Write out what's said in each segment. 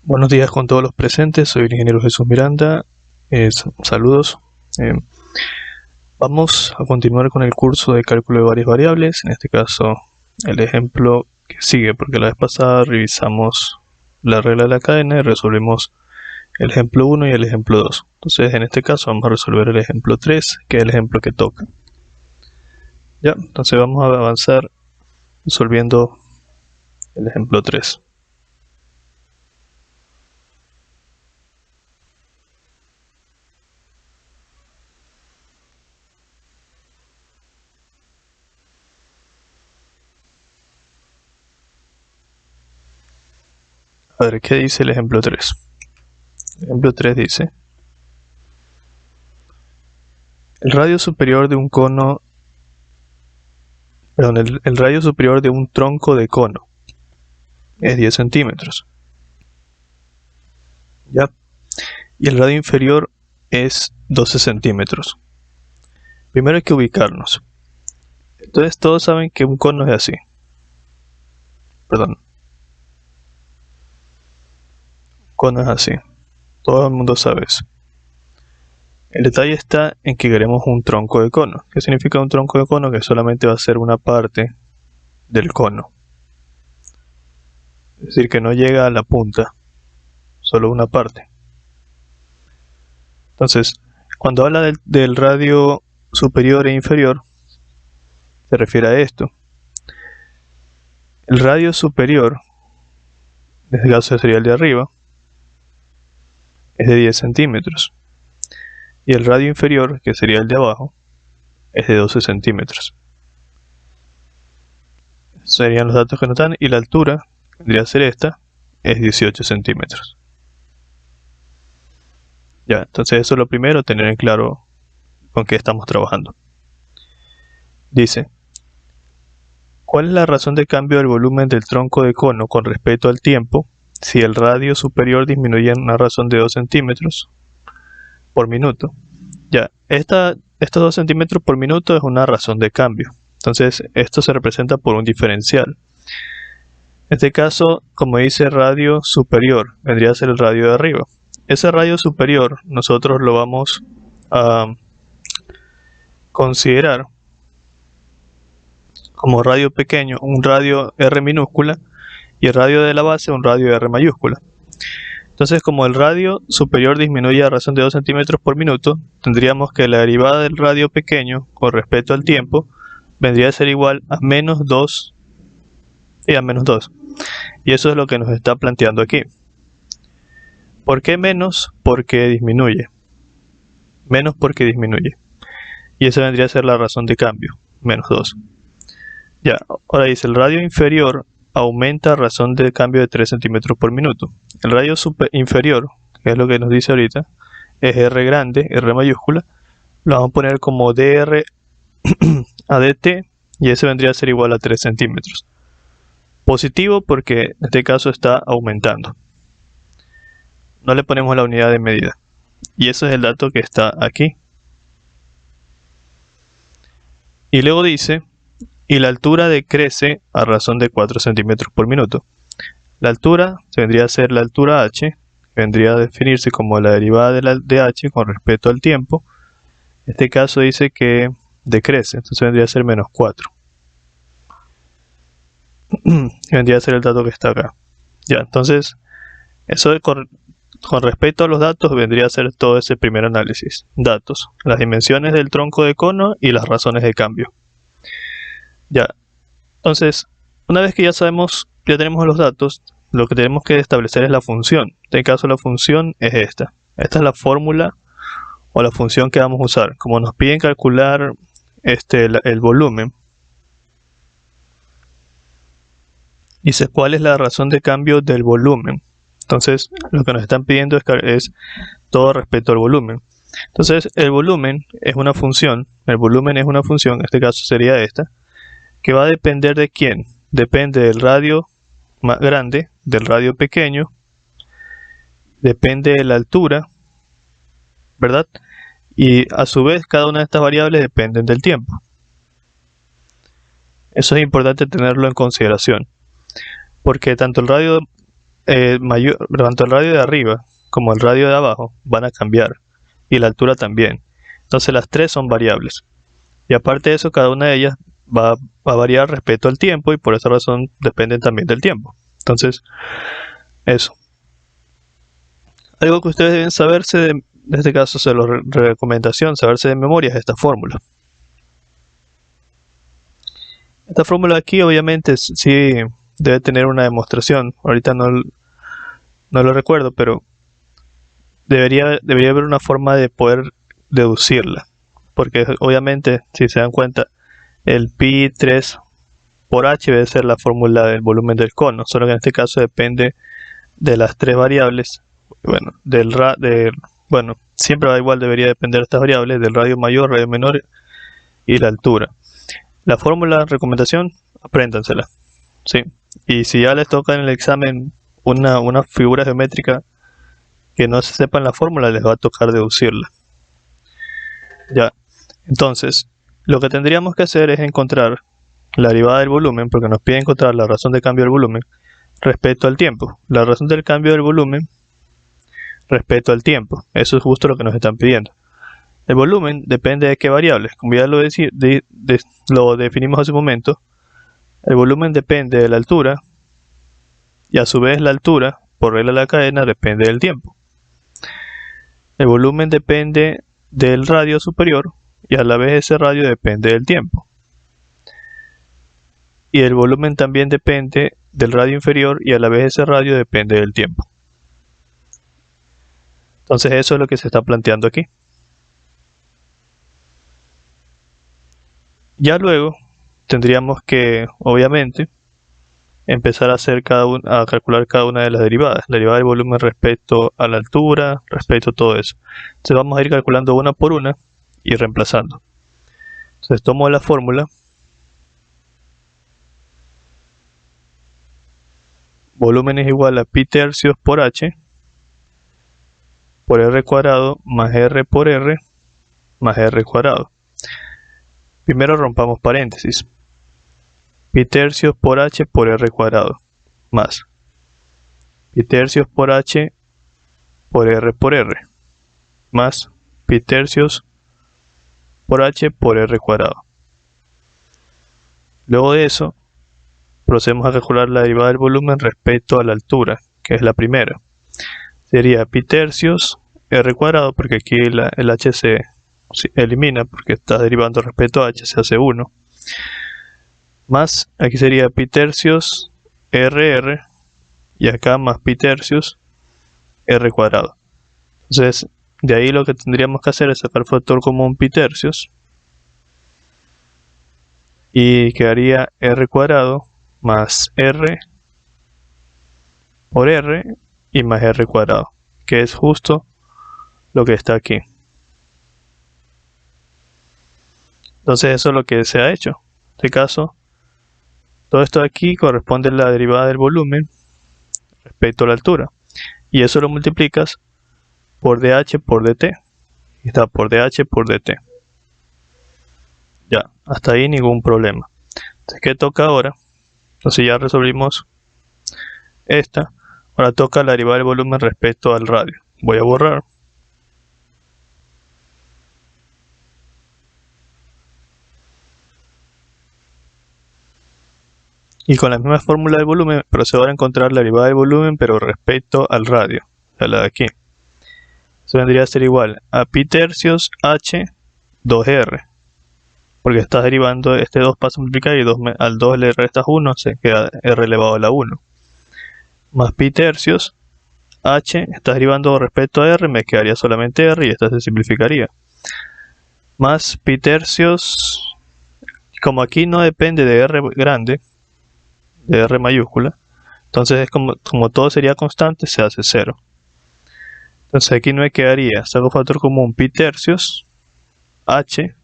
Buenos días con todos los presentes, soy el ingeniero Jesús Miranda. Saludos. Vamos a continuar con el curso de cálculo de varias variables, en este caso el ejemplo que sigue, porque la vez pasada revisamos la regla de la cadena y resolvimos el ejemplo 1 y el ejemplo 2. Entonces en este caso vamos a resolver el ejemplo 3, que es el ejemplo que toca. Ya, entonces vamos a avanzar resolviendo el ejemplo 3. A ver, ¿qué dice el ejemplo 3? El ejemplo 3 dice: el radio superior de un cono, el radio superior de un tronco de cono es 10 centímetros. ¿Ya? Y el radio inferior es 12 centímetros. Primero hay que ubicarnos. Entonces todos saben que un cono es así. Perdón. Cono es así. Todo el mundo sabe eso. El detalle está en que queremos un tronco de cono. ¿Qué significa un tronco de cono? Que solamente va a ser una parte del cono. Es decir, que no llega a la punta, solo una parte. Entonces, cuando habla del radio superior e inferior, se refiere a esto. El radio superior, en este caso sería el de arriba, es de 10 centímetros. Y el radio inferior, que sería el de abajo, es de 12 centímetros. Esos serían los datos que nos dan, y la altura, que vendría a ser esta, es 18 centímetros. Ya, entonces eso es lo primero, tener en claro con qué estamos trabajando. Dice: ¿cuál es la razón de cambio del volumen del tronco de cono con respecto al tiempo si el radio superior disminuye en una razón de 2 centímetros por minuto? Ya, estos 2 centímetros por minuto es una razón de cambio. Entonces esto se representa por un diferencial. En este caso, como dice radio superior, vendría a ser el radio de arriba. Ese radio superior nosotros lo vamos a considerar como radio pequeño, un radio R minúscula, y el radio de la base un radio R mayúscula. Entonces, como el radio superior disminuye a razón de 2 centímetros por minuto, tendríamos que la derivada del radio pequeño con respecto al tiempo vendría a ser igual a menos 2 y a menos 2. Y eso es lo que nos está planteando aquí. ¿Por qué menos? Porque disminuye. Menos porque disminuye. Y esa vendría a ser la razón de cambio, menos 2. Ya, ahora dice, el radio inferior aumenta a razón de cambio de 3 centímetros por minuto. El radio inferior, que es lo que nos dice ahorita, es R grande, R mayúscula. Lo vamos a poner como dr a dt, y ese vendría a ser igual a 3 centímetros. Positivo porque en este caso está aumentando. No le ponemos la unidad de medida. Y ese es el dato que está aquí. Y luego dice: y la altura decrece a razón de 4 centímetros por minuto. La altura vendría a ser la altura h, que vendría a definirse como la derivada de h con respecto al tiempo. En este caso dice que decrece, entonces vendría a ser menos 4. Vendría a ser el dato que está acá. Ya, entonces, eso con respecto a los datos vendría a ser todo ese primer análisis. Datos, las dimensiones del tronco de cono y las razones de cambio. Ya, entonces, una vez que ya tenemos los datos, lo que tenemos que establecer es la función. En este caso la función es esta. Esta es la fórmula o la función que vamos a usar. Como nos piden calcular el volumen, dice cuál es la razón de cambio del volumen. Entonces lo que nos están pidiendo es todo respecto al volumen. Entonces el volumen es una función, en este caso sería esta, que va a depender de quién. Depende del radio más grande, del radio pequeño, depende de la altura, ¿verdad? Y a su vez cada una de estas variables dependen del tiempo. Eso es importante tenerlo en consideración, porque tanto el radio tanto el radio de arriba como el radio de abajo van a cambiar, y la altura también. Entonces las tres son variables. Y aparte de eso, cada una de ellas va a variar respecto al tiempo, y por esa razón dependen también del tiempo. Entonces, eso. Algo que ustedes deben saberse, en este caso se lo recomendación, saberse de memoria es esta fórmula. Esta fórmula aquí obviamente sí debe tener una demostración. Ahorita no lo recuerdo, pero debería haber una forma de poder deducirla. Porque obviamente, si se dan cuenta, el pi 3 por h debe ser la fórmula del volumen del cono, solo que en este caso depende de las tres variables. Bueno, siempre igual debería depender de estas variables, del radio mayor, radio menor y la altura. La fórmula, recomendación, apréndansela, ¿sí? Y si ya les toca en el examen una figura geométrica que no se sepan la fórmula, les va a tocar deducirla. Ya, entonces, lo que tendríamos que hacer es encontrar la derivada del volumen, porque nos pide encontrar la razón de cambio del volumen respecto al tiempo. La razón del cambio del volumen respecto al tiempo. Eso es justo lo que nos están pidiendo. El volumen depende de qué variables. Como ya lo definimos hace un momento, el volumen depende de la altura, y a su vez la altura, por regla de la cadena, depende del tiempo. El volumen depende del radio superior, y a la vez ese radio depende del tiempo. Y el volumen también depende del radio inferior, y a la vez ese radio depende del tiempo. Entonces eso es lo que se está planteando aquí. Ya luego tendríamos que, obviamente, empezar a calcular cada una de las derivadas. La derivada del volumen respecto a la altura, respecto a todo eso. Entonces vamos a ir calculando una por una y reemplazando. Entonces tomo la fórmula. Volumen es igual a pi tercios por h por r cuadrado más r por r más r cuadrado. Primero rompamos paréntesis. Pi tercios por h por r cuadrado más pi tercios por h por r más pi tercios por h por r cuadrado. Luego de eso, procedemos a calcular la derivada del volumen respecto a la altura, que es la primera. Sería pi tercios r cuadrado, porque aquí el h se elimina porque está derivando respecto a h, se hace 1. Más, aquí sería pi tercios rr, y acá más pi tercios r cuadrado. Entonces, de ahí lo que tendríamos que hacer es sacar factor común pi tercios, y quedaría r cuadrado más r por r y más r cuadrado, que es justo lo que está aquí. Entonces eso es lo que se ha hecho. En este caso, todo esto de aquí corresponde a la derivada del volumen respecto a la altura, y eso lo multiplicas por dh por dt, y está por dh por dt. Ya, hasta ahí ningún problema. Entonces, ¿qué toca ahora? Entonces ya resolvimos esta. Ahora toca la derivada del volumen respecto al radio. Voy a borrar. Y con la misma fórmula del volumen procedo a encontrar la derivada del volumen, pero respecto al radio, o sea, la de aquí. Eso vendría a ser igual a pi tercios h 2r, porque estás derivando, este 2 pasa a multiplicar, y al 2 le restas 1, se queda r elevado a la 1. Más pi tercios h, estás derivando respecto a r, me quedaría solamente r, y esta se simplificaría. Más pi tercios, como aquí no depende de r grande, de r mayúscula, entonces es como todo sería constante, se hace 0. Entonces aquí me quedaría, saco factor común pi tercios h,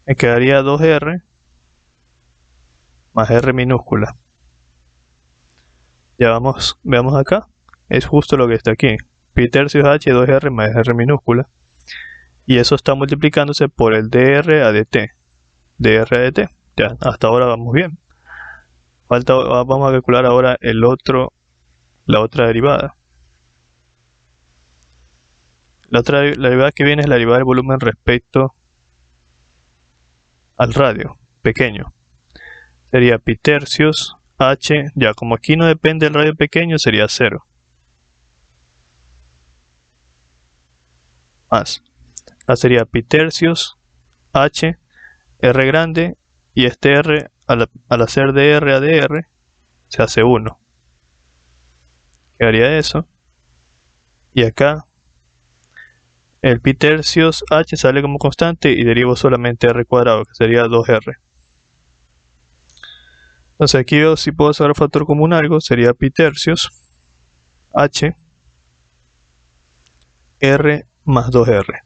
me quedaría 2r más r minúscula. Ya veamos acá, es justo lo que está aquí, pi tercios h 2r más r minúscula, y eso está multiplicándose por el dr a dt, ya, hasta ahora vamos bien. Vamos a calcular ahora el otro la otra derivada. La derivada que viene es la derivada del volumen respecto al radio pequeño. Sería pi tercios h, ya como aquí no depende del radio pequeño, sería 0. Más. Acá sería pi tercios h, r grande, y este r al hacer de r a de r se hace 1. Quedaría eso. Y acá el pi tercios h sale como constante y derivo solamente r cuadrado, que sería 2r. Entonces aquí veo si puedo sacar factor común algo, sería pi tercios h r más 2r.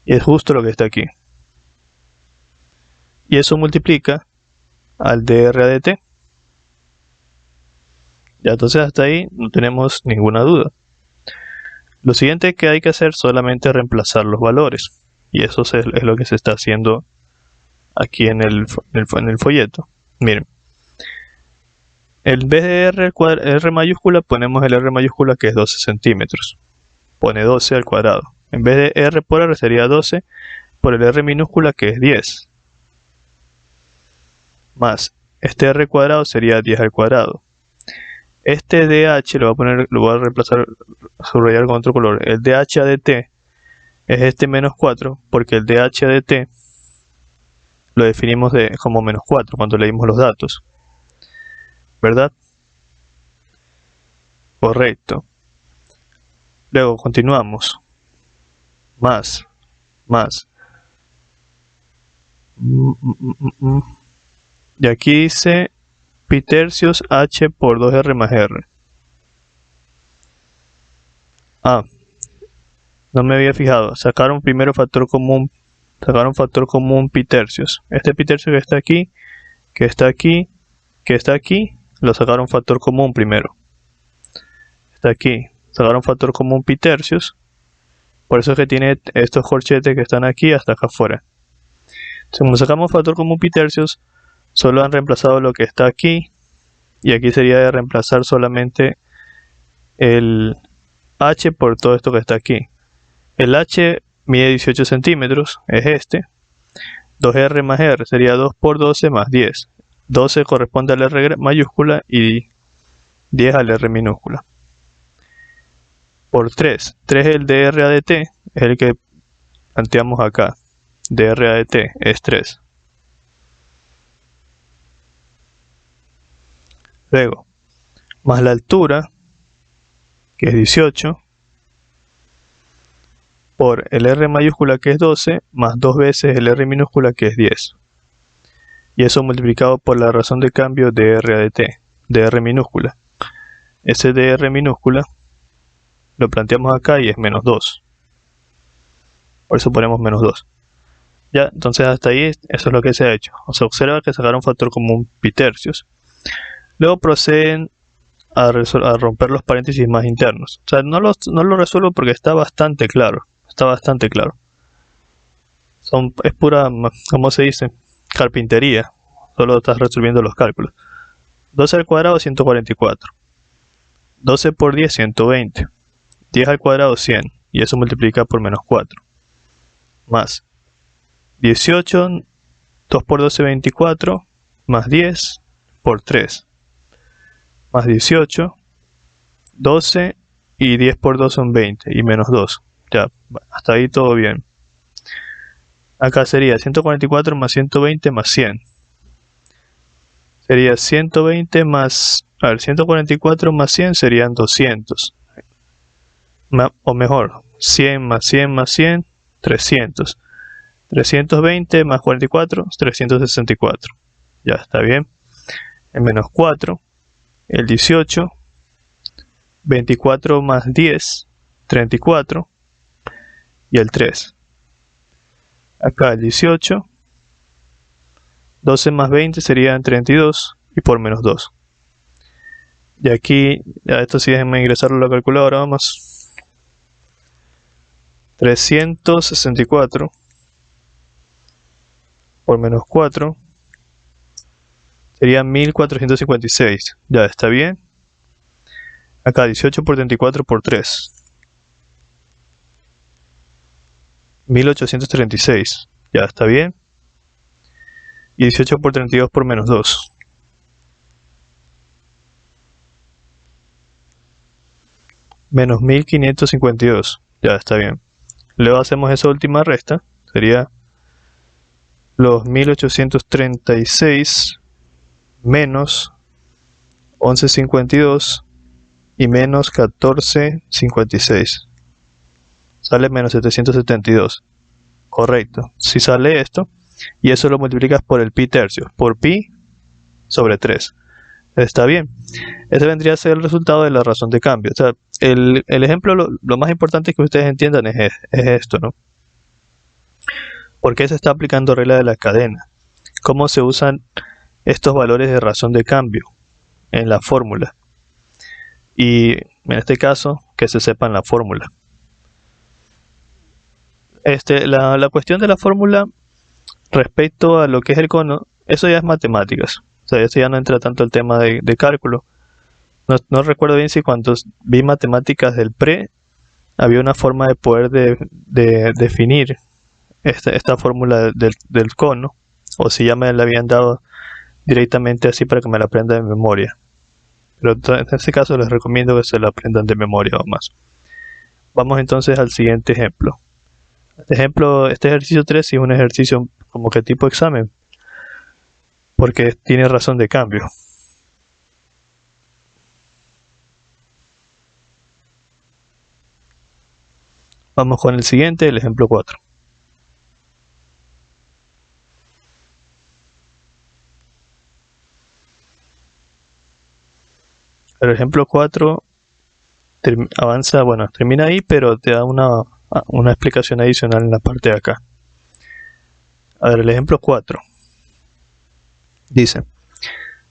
Y es justo lo que está aquí. Y eso multiplica al dr a dt. Ya, entonces hasta ahí no tenemos ninguna duda. Lo siguiente que hay que hacer solamente es reemplazar los valores. Y eso es lo que se está haciendo aquí en el folleto. Miren. En vez de r mayúscula ponemos el r mayúscula, que es 12 centímetros. Pone 12 al cuadrado. En vez de r por r sería 12 por el r minúscula, que es 10. Más este r cuadrado sería 10 al cuadrado. Este dh lo voy a reemplazar, subrayar con otro color. El dh a dt es este menos 4, porque el dh a dt lo definimos como menos 4 cuando leímos los datos. ¿Verdad? Correcto. Luego continuamos. Más. Y aquí dice pi tercios h por 2r más r. No me había fijado. Sacaron primero factor común. Sacaron factor común pi tercios. Este pi tercio que está aquí, que está aquí, que está aquí, lo sacaron factor común primero. Está aquí. Sacaron factor común pi tercios. Por eso es que tiene estos corchetes que están aquí hasta acá afuera. Entonces, como sacamos factor común pi tercios, solo han reemplazado lo que está aquí. Y aquí sería de reemplazar solamente el h por todo esto que está aquí. El h mide 18 centímetros, es este. 2r más r sería 2 por 12 más 10. 12 corresponde al r mayúscula y 10 al r minúscula. Por 3. 3 es el dr a dt, es el que planteamos acá. Dr a dt es 3. Luego, más la altura, que es 18, por el r mayúscula, que es 12, más 2 veces el r minúscula, que es 10. Y eso multiplicado por la razón de cambio de r a dt, de r minúscula. Ese de r minúscula lo planteamos acá y es menos 2. Por eso ponemos menos 2. Ya, entonces hasta ahí eso es lo que se ha hecho. O sea, observa que sacaron factor común pi tercios. Luego proceden a romper los paréntesis más internos. O sea, no lo resuelvo porque está bastante claro. Es pura, ¿cómo se dice? Carpintería. Solo estás resolviendo los cálculos. 12 al cuadrado, 144. 12 por 10, 120. 10 al cuadrado, 100. Y eso multiplica por menos 4. Más 18, 2 por 12, 24. Más 10 por 3. Más 18, 12 y 10 por 2 son 20 y menos 2. Ya, hasta ahí todo bien. Acá sería 144 más 120 más 100. Sería 120 más... 144 más 100 serían 200. O mejor, 100 más 100 más 100, 300. 320 más 44, 364. Ya, está bien. El menos 4. El 18, 24 más 10, 34, y el 3. Acá el 18, 12 más 20 serían 32, y por menos 2. Y aquí, ya esto sí, déjenme ingresarlo a la calculadora, vamos. 364 por menos 4 sería 1456. Ya está bien. Acá 18 por 34 por 3. 1836. Ya está bien. Y 18 por 32 por menos 2. Menos 1552. Ya está bien. Luego hacemos esa última resta. Sería los 1836 menos 1152 y menos 1456. Sale menos 772. Correcto. Si sale esto, y eso lo multiplicas por el pi tercios, por pi sobre 3. Está bien. Ese vendría a ser el resultado de la razón de cambio. O sea, el ejemplo, lo más importante es que ustedes entiendan es esto, ¿no? ¿Por qué se está aplicando regla de la cadena? ¿Cómo se usan estos valores de razón de cambio en la fórmula? Y en este caso, que se sepan la fórmula. La cuestión de la fórmula respecto a lo que es el cono, eso ya es matemáticas. O sea, eso ya no entra tanto el tema de cálculo. No recuerdo bien si cuando vi matemáticas del pre, había una forma de poder de definir esta fórmula del cono, o si ya me la habían dado directamente así para que me la aprenda de memoria. Pero en este caso les recomiendo que se la aprendan de memoria o más. Vamos entonces al siguiente ejemplo. Este ejercicio 3 sí es un ejercicio como que tipo examen, porque tiene razón de cambio. Vamos con el siguiente, el ejemplo 4. El ejemplo 4 avanza, bueno, termina ahí, pero te da una explicación adicional en la parte de acá. A ver, el ejemplo 4 dice,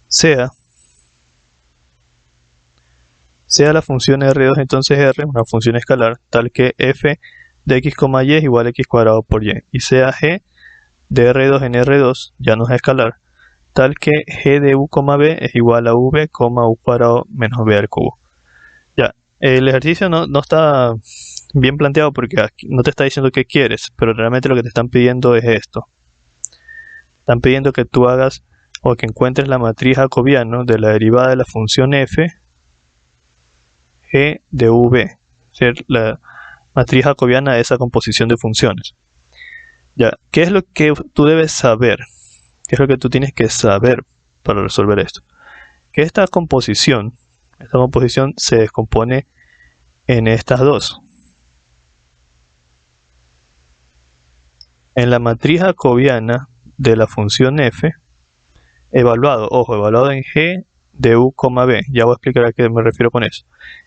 sea la función R2 entonces R, una función escalar, tal que f de x, y es igual a x cuadrado por y, y sea g de R2 en R2, ya no es escalar, tal que g de u, b es igual a v, u cuadrado menos b al cubo. Ya, el ejercicio no está bien planteado porque aquí no te está diciendo qué quieres, pero realmente lo que te están pidiendo es esto. Están pidiendo que tú hagas o que encuentres la matriz jacobiana de la derivada de la función f g de v, ser la matriz jacobiana de esa composición de funciones. Ya, ¿qué es lo que tú debes saber? ¿Qué es lo que tú tienes que saber para resolver esto? Que esta composición se descompone en estas dos. En la matriz jacobiana de la función f, evaluado en g de u, b. Ya voy a explicar a qué me refiero con eso.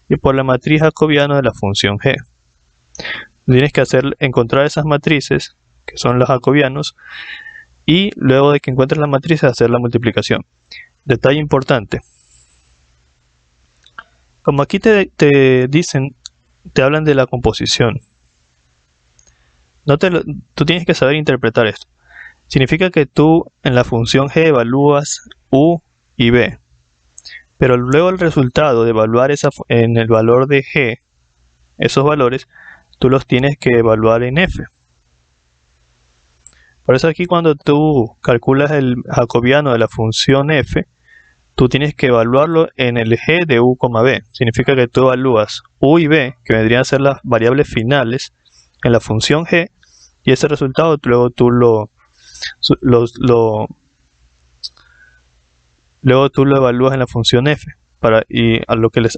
Y por la matriz jacobiana de la función g. Tienes que encontrar esas matrices, que son los jacobianos, y luego de que encuentres la matriz, hacer la multiplicación. Detalle importante. Como aquí te hablan de la composición, tú tienes que saber interpretar esto. Significa que tú en la función g evalúas u y b, pero luego el resultado de evaluar en el valor de g, esos valores, tú los tienes que evaluar en f. Por eso aquí cuando tú calculas el jacobiano de la función f, tú tienes que evaluarlo en el g de u, b. Significa que tú evalúas u y b, que vendrían a ser las variables finales, en la función g, y ese resultado luego tú lo evalúas en la función f, y a lo que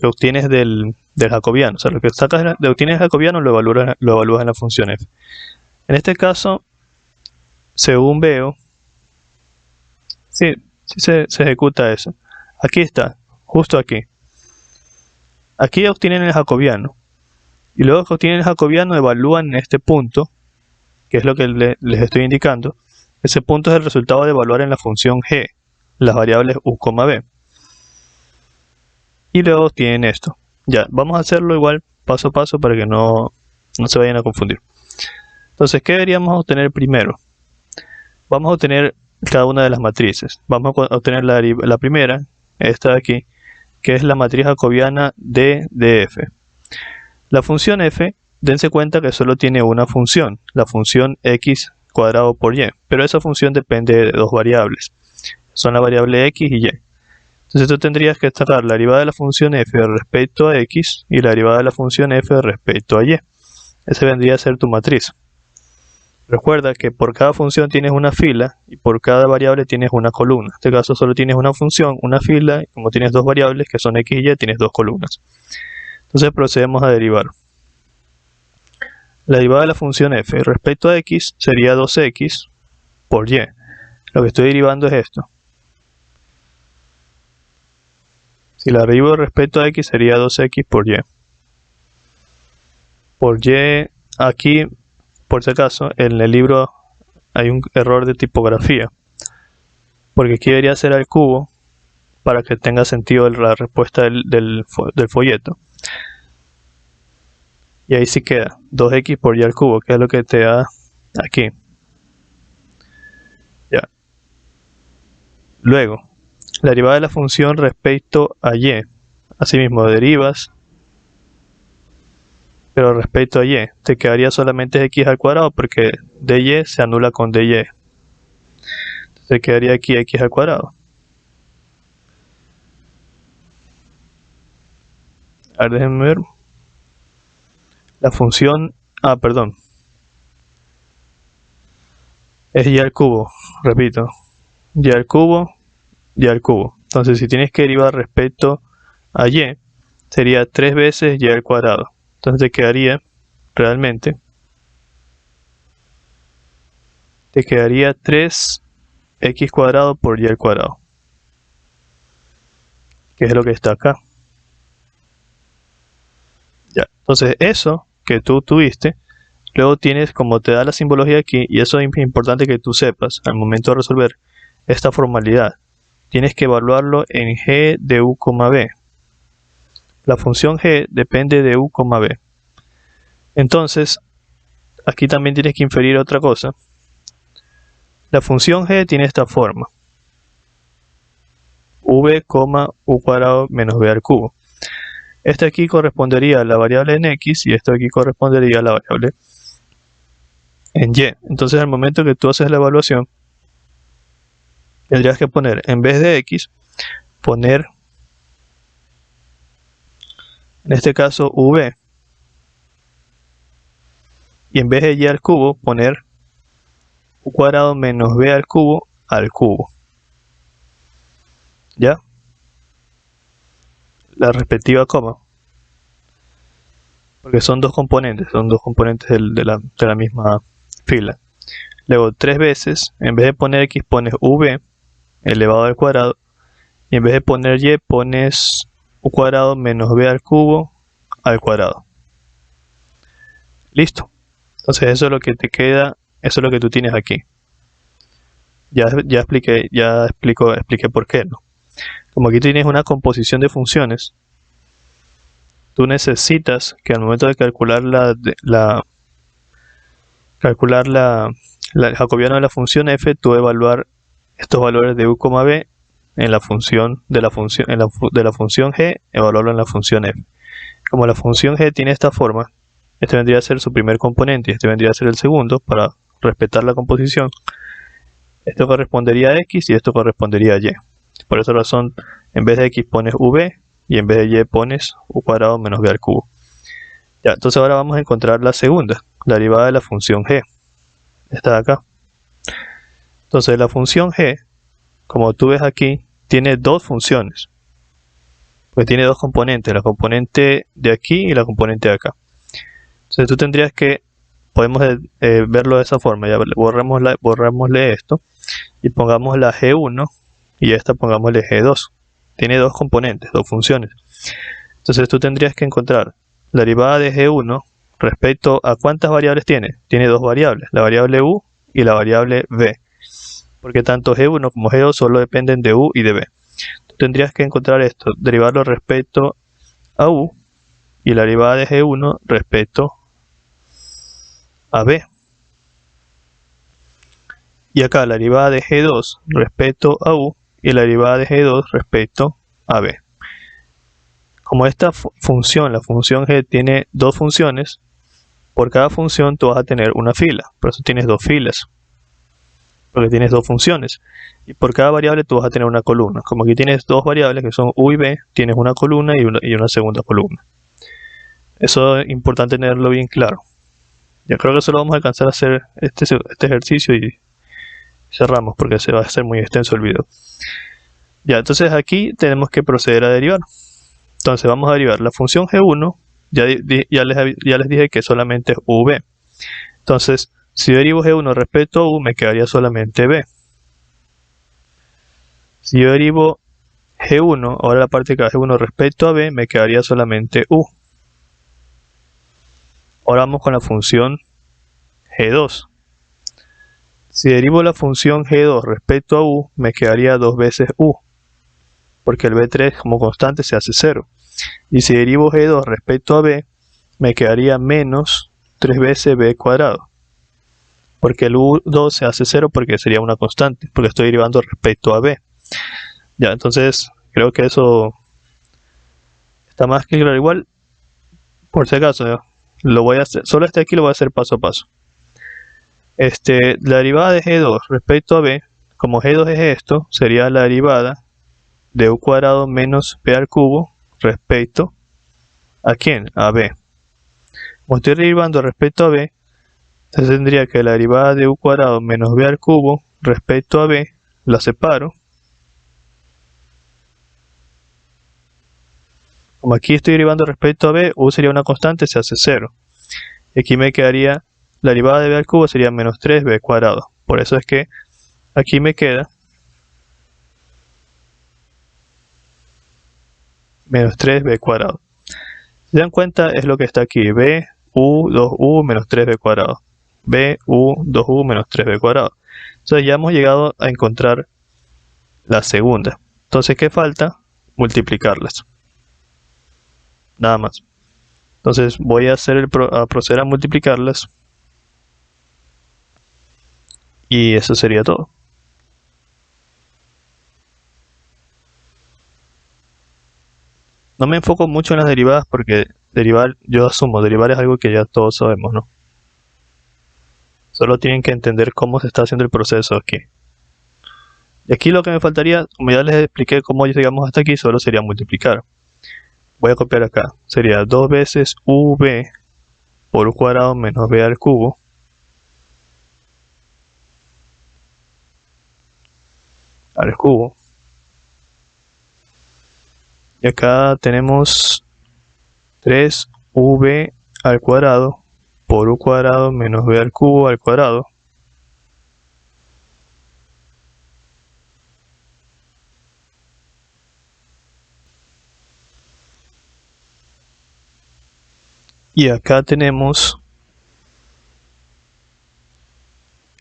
obtienes del jacobiano. O sea, lo que obtienes del jacobiano lo evalúas en la función f. En este caso, según veo, sí se ejecuta eso. Aquí está, justo aquí. Aquí obtienen el jacobiano. Y luego que obtienen el jacobiano, evalúan en este punto, que es lo que les estoy indicando. Ese punto es el resultado de evaluar en la función g las variables u, b. Y luego obtienen esto. Ya, vamos a hacerlo igual paso a paso para que no se vayan a confundir. Entonces, ¿qué deberíamos obtener primero? Vamos a obtener cada una de las matrices. Vamos a obtener la primera, esta de aquí, que es la matriz jacobiana D de f. La función f, dense cuenta que solo tiene una función, la función x cuadrado por y, pero esa función depende de dos variables, son la variable x y y. Entonces tú tendrías que sacar la derivada de la función f respecto a x y la derivada de la función f respecto a y. Esa vendría a ser tu matriz. Recuerda que por cada función tienes una fila y por cada variable tienes una columna. En este caso solo tienes una función, una fila, y como tienes dos variables que son x y y, tienes dos columnas. Entonces procedemos a derivar. La derivada de la función f respecto a x sería 2x por y. Lo que estoy derivando es esto. Si la derivo respecto a x sería 2x por y. Por y, aquí, por si acaso, en el libro hay un error de tipografía. Porque aquí debería ser al cubo para que tenga sentido la respuesta del folleto. Y ahí sí queda 2x por y al cubo, que es lo que te da aquí. Ya. Luego, la derivada de la función respecto a y. Asimismo, derivas, pero respecto a y, te quedaría solamente x al cuadrado porque dy se anula con dy. Te quedaría aquí x al cuadrado. A ver, déjenme ver. La función, perdón, es y al cubo, repito, y al cubo, y al cubo. Entonces si tienes que derivar respecto a y, sería 3 veces y al cuadrado. Entonces te quedaría, realmente, te quedaría 3x cuadrado por y al cuadrado, que es lo que está acá. Ya, entonces eso que tú tuviste, luego tienes, como te da la simbología aquí, y eso es importante que tú sepas al momento de resolver esta formalidad, tienes que evaluarlo en g de u, b. La función g depende de u, b. Entonces, aquí también tienes que inferir otra cosa. La función g tiene esta forma. v, u cuadrado menos b al cubo. Este aquí correspondería a la variable en x y esto aquí correspondería a la variable en y. Entonces al momento que tú haces la evaluación, tendrías que poner, en vez de x, poner, en este caso, v. Y en vez de y al cubo, poner u cuadrado menos b al cubo al cubo. ¿Ya? La respectiva coma. Porque son dos componentes de la misma fila. Luego 3 veces, en vez de poner x pones v elevado al cuadrado, y en vez de poner y pones u cuadrado menos b al cubo al cuadrado. Listo. Entonces eso es lo que te queda, eso es lo que tú tienes aquí. Ya expliqué por qué, ¿no? Como aquí tienes una composición de funciones, tú necesitas que al momento de calcular el jacobiano de la función f, tú evaluar estos valores de u, b en la función de la función g, evaluarlo en la función f. Como la función g tiene esta forma, este vendría a ser su primer componente y este vendría a ser el segundo para respetar la composición. Esto correspondería a x y esto correspondería a y. Por esa razón, en vez de x pones v y en vez de y pones u cuadrado menos b al cubo. Ya, entonces ahora vamos a encontrar la segunda, la derivada de la función g. Está de acá. Entonces la función g, como tú ves aquí, tiene dos funciones. Pues tiene dos componentes, la componente de aquí y la componente de acá. Entonces tú tendrías que, podemos verlo de esa forma, ya borrémosle esto y pongamos la g1 y esta pongámosle g2. Tiene dos componentes, dos funciones. Entonces tú tendrías que encontrar la derivada de g1 respecto a ¿cuántas variables tiene? Tiene dos variables, la variable u y la variable v. Porque tanto g1 como g2 solo dependen de u y de v. Tú tendrías que encontrar esto, derivarlo respecto a u y la derivada de g1 respecto a b. Y acá la derivada de g2 respecto a u y la derivada de g2 respecto a b. Como esta función, la función g, tiene dos funciones, por cada función tú vas a tener una fila. Por eso tienes dos filas, porque tienes dos funciones. Y por cada variable tú vas a tener una columna. Como aquí tienes dos variables que son u y b, tienes una columna y una segunda columna. Eso es importante tenerlo bien claro. Ya creo que solo vamos a alcanzar a hacer este ejercicio y cerramos porque se va a hacer muy extenso el video. Ya, entonces aquí tenemos que proceder a derivar. Entonces vamos a derivar la función g1. Ya les dije que solamente es v. Entonces, si yo derivo g1 respecto a u, me quedaría solamente b. Si yo derivo g1, ahora la parte que va g1 respecto a b, me quedaría solamente u. Ahora vamos con la función g2. Si derivo la función g2 respecto a u, me quedaría 2 veces u, porque el b3 como constante se hace 0. Y si derivo g2 respecto a b, me quedaría menos 3 veces b cuadrado, porque el u2 se hace 0 porque sería una constante, porque estoy derivando respecto a b. Ya, entonces creo que eso está más que claro. Igual, por si acaso, lo voy a hacer, solo aquí lo voy a hacer paso a paso. La derivada de g2 respecto a b, como g2 es esto, sería la derivada de u cuadrado menos b al cubo respecto a ¿quién? A b. Como estoy derivando respecto a b, entonces tendría que la derivada de u cuadrado menos b al cubo respecto a b, la separo. Como aquí estoy derivando respecto a b, u sería una constante, se hace 0. Y aquí me quedaría, la derivada de b al cubo sería menos 3b cuadrado. Por eso es que aquí me queda menos 3b cuadrado. Si se dan cuenta, es lo que está aquí, b, u, 2u menos 3b cuadrado. b, u, 2u menos 3b cuadrado. Entonces ya hemos llegado a encontrar la segunda. Entonces, ¿qué falta? Multiplicarlas. Nada más. Entonces voy a proceder a multiplicarlas. Y eso sería todo. No me enfoco mucho en las derivadas porque derivar, yo asumo, derivar es algo que ya todos sabemos, ¿no? Solo tienen que entender cómo se está haciendo el proceso aquí. Y aquí lo que me faltaría, como ya les expliqué cómo llegamos hasta aquí, solo sería multiplicar. Voy a copiar acá. Sería 2 veces v por u cuadrado menos b al cubo y acá tenemos 3v al cuadrado por u cuadrado menos b al cubo al cuadrado. Y acá tenemos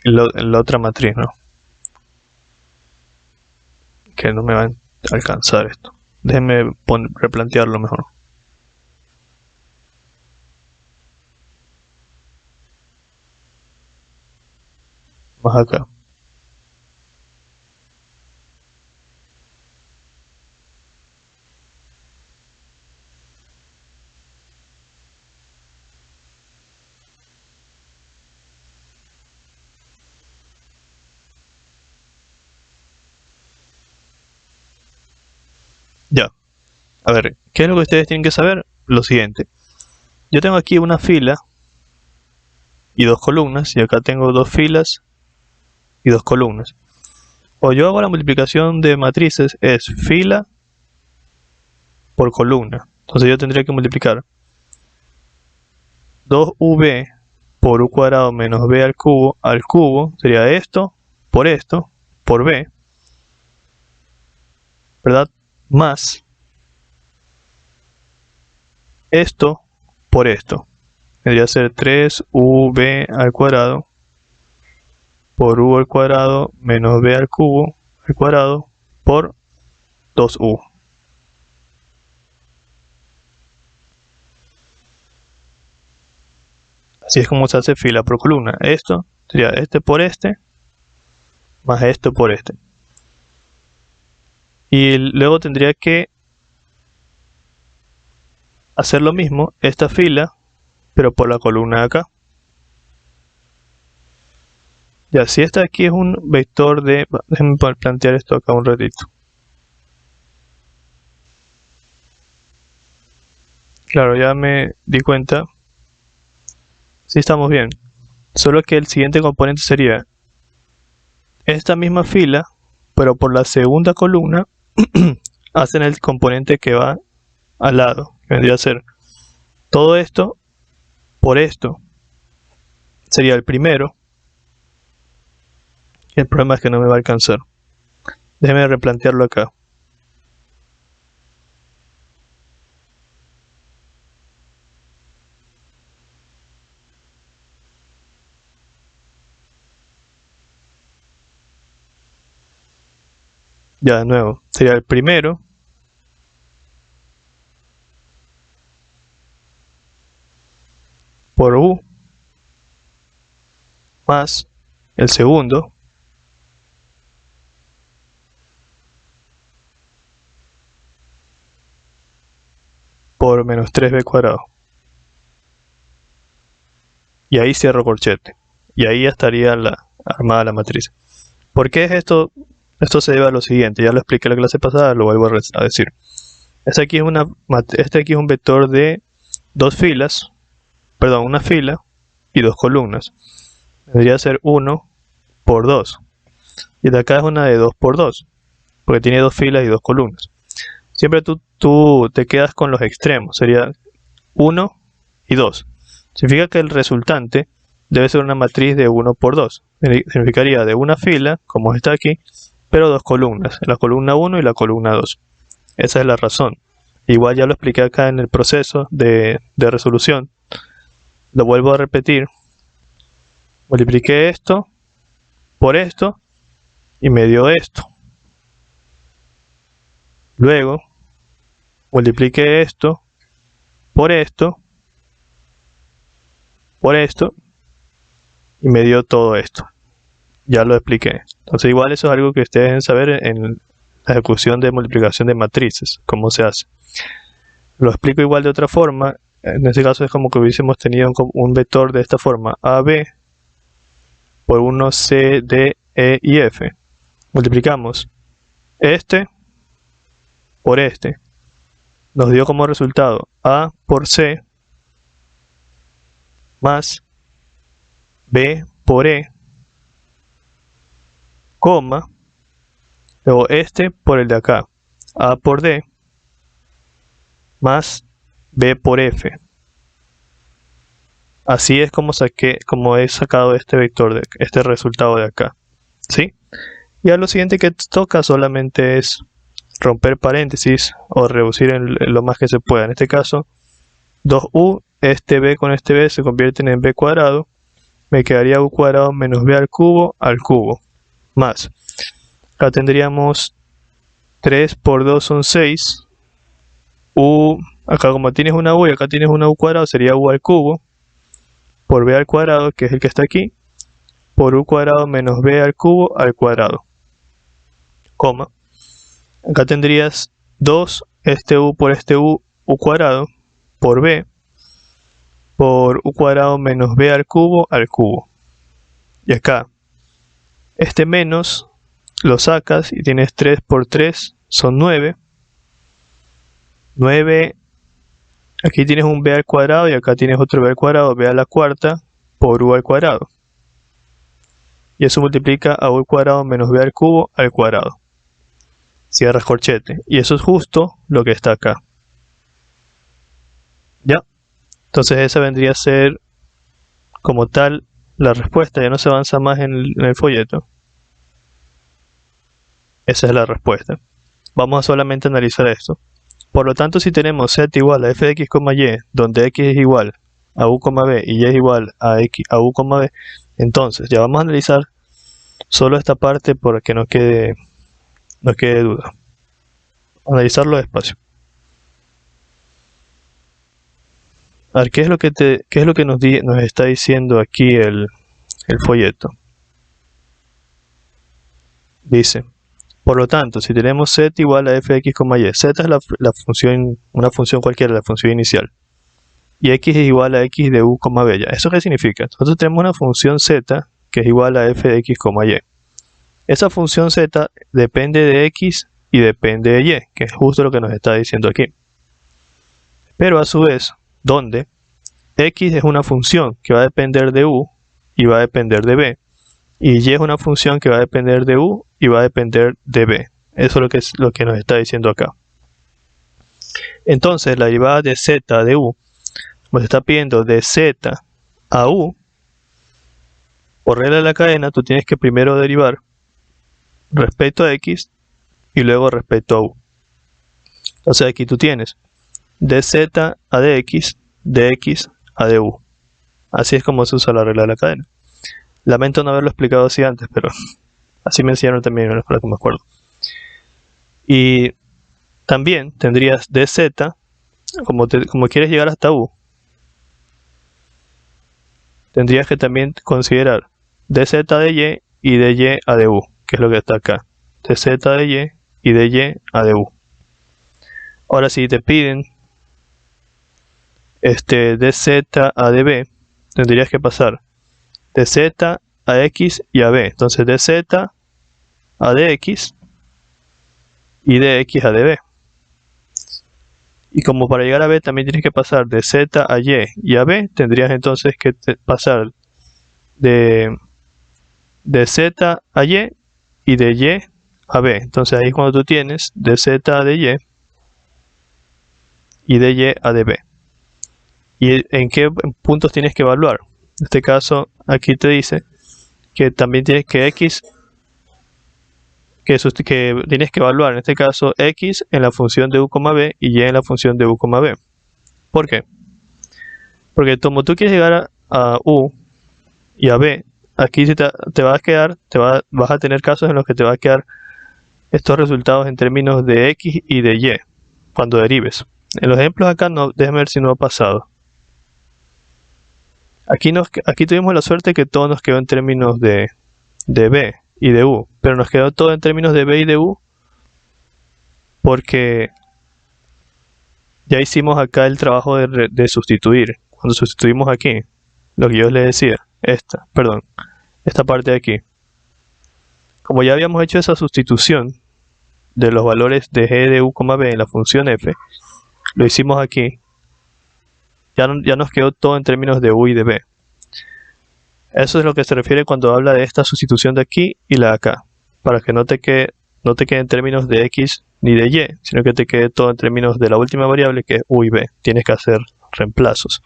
la otra matriz, ¿no? Que no me va a alcanzar esto. Déjenme replantearlo mejor. Más acá. Ya. A ver, ¿qué es lo que ustedes tienen que saber? Lo siguiente. Yo tengo aquí una fila y dos columnas, y acá tengo dos filas y dos columnas. O yo hago la multiplicación de matrices, es fila por columna. Entonces yo tendría que multiplicar 2v por u cuadrado menos b al cubo, sería esto, por b, ¿verdad? Más esto por esto. Debería ser 3v al cuadrado por u al cuadrado menos b al cuadrado por 2u. Así es como se hace fila por columna. Esto sería este por este, más esto por este. Y luego tendría que hacer lo mismo, esta fila, pero por la columna de acá. Ya, si este aquí es un vector de... Déjenme plantear esto acá un ratito. Claro, ya me di cuenta. Sí, estamos bien. Solo que el siguiente componente sería esta misma fila, pero por la segunda columna hacen el componente que va al lado. Que vendría a ser todo esto por esto. Sería el primero. El problema es que no me va a alcanzar. Déjeme replantearlo acá. Ya, de nuevo. Sería el primero por U más el segundo por menos 3b cuadrado. Y ahí cierro corchete. Y ahí ya estaría armada la matriz. ¿Por qué es esto? Esto se debe a lo siguiente. Ya lo expliqué en la clase pasada, lo vuelvo a decir. Este aquí es un vector de dos filas, perdón, una fila y dos columnas. Debería ser 1 por 2. Y de acá es una de 2 por 2, porque tiene dos filas y dos columnas. Siempre tú te quedas con los extremos, sería 1 y 2. Significa que el resultante debe ser una matriz de 1 por 2. Significaría de una fila, como está aquí, pero dos columnas, la columna 1 y la columna 2. Esa es la razón. Igual ya lo expliqué acá en el proceso de resolución. Lo vuelvo a repetir. Multipliqué esto por esto y me dio esto. Luego multipliqué esto por esto y me dio todo esto. Ya lo expliqué. Entonces igual eso es algo que ustedes deben saber en la ejecución de multiplicación de matrices, cómo se hace. Lo explico igual de otra forma. En este caso es como que hubiésemos tenido un vector de esta forma, AB por 1 C, D, E y F. Multiplicamos este por este. Nos dio como resultado A por C más B por E, coma, luego este por el de acá, A por D más B por F. Así es como he sacado este vector, este resultado de acá, ¿sí? Y a lo siguiente que toca solamente es romper paréntesis o reducir en lo más que se pueda. En este caso, 2u, este b con este b se convierten en b cuadrado. Me quedaría u cuadrado menos b al cubo más. Acá tendríamos 3 por 2 son 6. Acá como tienes una u y acá tienes una u cuadrado, sería u al cubo por b al cuadrado, que es el que está aquí, por u cuadrado menos b al cubo al cuadrado, coma. Acá tendrías 2, este u por este u cuadrado, por b, por u cuadrado menos b al cubo. Y acá, este menos lo sacas y tienes 3 por 3, son 9. 9, aquí tienes un b al cuadrado y acá tienes otro b al cuadrado, b a la cuarta, por u al cuadrado. Y eso multiplica a u cuadrado menos b al cubo al cuadrado. Cierras corchete. Y eso es justo lo que está acá. ¿Ya? Entonces esa vendría a ser como tal la respuesta. Ya no se avanza más en el folleto. Esa es la respuesta. Vamos a solamente analizar esto. Por lo tanto, si tenemos z igual a f de x, y, donde x es igual a u, b y y es igual a u, b, entonces ya vamos a analizar solo esta parte para que no quede duda. Analizarlo despacio. A ver, ¿qué es lo que nos está diciendo aquí el folleto? Dice, Por lo tanto, si tenemos z igual a f de x, y, z es la función, una función cualquiera, la función inicial, y x es igual a x de u, b. Ya. ¿Eso qué significa? Nosotros tenemos una función z que es igual a f de x, y. Esa función z depende de x y depende de y, que es justo lo que nos está diciendo aquí. Pero a su vez, donde x es una función que va a depender de u y va a depender de b, y y es una función que va a depender de u y va a depender de b. Eso es lo que nos está diciendo acá. Entonces, la derivada de z de u nos está pidiendo de z a u. Por regla de la cadena, tú tienes que primero derivar respecto a x y luego respecto a u. Entonces aquí tú tienes dz a dx a du. Así es como se usa la regla de la cadena. Lamento no haberlo explicado así antes, pero así me enseñaron también en la escuela, que me acuerdo. Y también tendrías dz, como quieres llegar hasta u, tendrías que también considerar dz de y de y a du, que es lo que está acá. Dz de y de y a du. Ahora si te piden dz a db, tendrías que pasar de z a x y a b. Entonces de z a dx y de x a db. Y como para llegar a b también tienes que pasar de z a y a b, tendrías entonces que pasar de z a y de y a b. Entonces ahí es cuando tú tienes de z a de y de y a db. ¿Y en qué puntos tienes que evaluar? En este caso, aquí te dice que también tienes que tienes que evaluar, en este caso, x en la función de u, b y y en la función de u, b. ¿Por qué? Porque como tú quieres llegar a u y a b, aquí te va a quedar, vas a tener casos en los que te va a quedar estos resultados en términos de x y de y cuando derives. En los ejemplos acá, no, déjame ver si no ha pasado. Aquí tuvimos la suerte que todo nos quedó en términos de b y de u, pero nos quedó todo en términos de b y de u porque ya hicimos acá el trabajo de sustituir. Cuando sustituimos aquí, lo que yo les decía, esta parte de aquí. Como ya habíamos hecho esa sustitución de los valores de g de u, b en la función f, lo hicimos aquí. Ya nos quedó todo en términos de u y de b. Eso es lo que se refiere cuando habla de esta sustitución de aquí y la de acá, para que no te quede en términos de x ni de y, sino que te quede todo en términos de la última variable, que es u y b. Tienes que hacer reemplazos.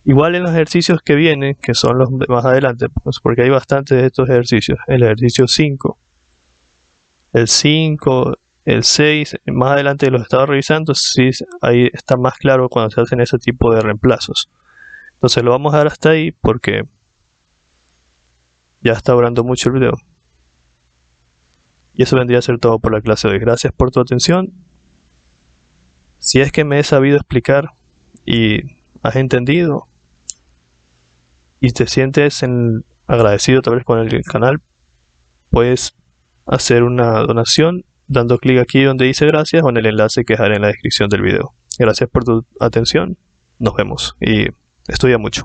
Igual en los ejercicios que vienen, que son los de más adelante, pues porque hay bastantes de estos ejercicios. El ejercicio 5, el 5, el 6, más adelante los he estado revisando, sí, ahí está más claro cuando se hacen ese tipo de reemplazos. Entonces lo vamos a dar hasta ahí porque ya está durando mucho el video. Y eso vendría a ser todo por la clase de hoy. Gracias por tu atención. Si es que me he sabido explicar y has entendido y te sientes agradecido tal vez con el canal, puedes hacer una donación dando clic aquí donde dice gracias o en el enlace que dejaré en la descripción del video. Gracias por tu atención. Nos vemos y estudia mucho.